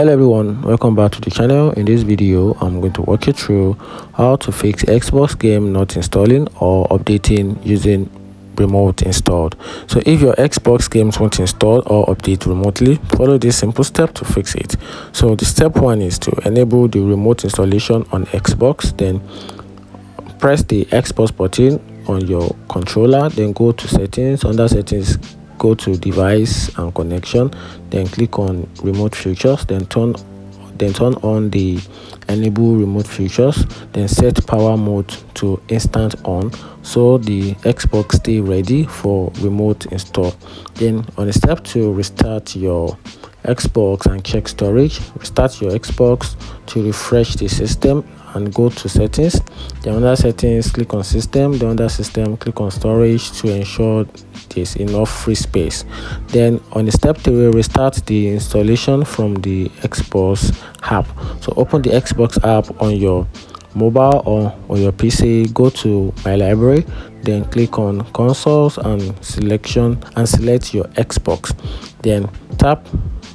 Hello everyone, welcome back to the channel. In this video I'm going to walk you through how to fix Xbox game not installing or updating using remote installed. So if your Xbox games won't install or update remotely, follow this simple step to fix it. So the step one is to enable the remote installation on Xbox. Then press the Xbox button on your controller, then go to settings. Under settings, go to device and connection, then click on remote features, then turn on the enable remote features, then set power mode to instant on so the Xbox stay ready for remote install. Then on the step 2, restart your Xbox and check storage. Restart your Xbox to refresh the system and go to settings. Then under settings, click on system. Then under system, click on storage to ensure there's enough free space. Then on the step 3, restart the installation from the Xbox app. So open the Xbox app on your mobile or on your PC. Go to my library, then click on consoles and select your Xbox. Then tap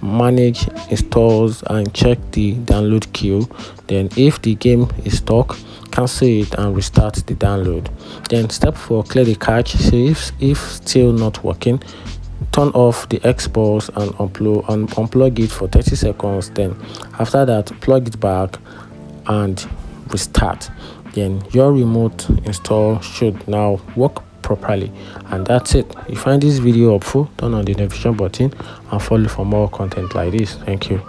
manage installs and check the download queue. Then if the game is stuck, cancel it and restart the download. Then step 4, clear the cache. So if still not working, turn off the Xbox and unplug it for 30 seconds. Then after that, plug it back and restart. Then your remote install should now work properly. And that's it. If you find this video helpful, turn on the notification button and follow for more content like this. Thank you.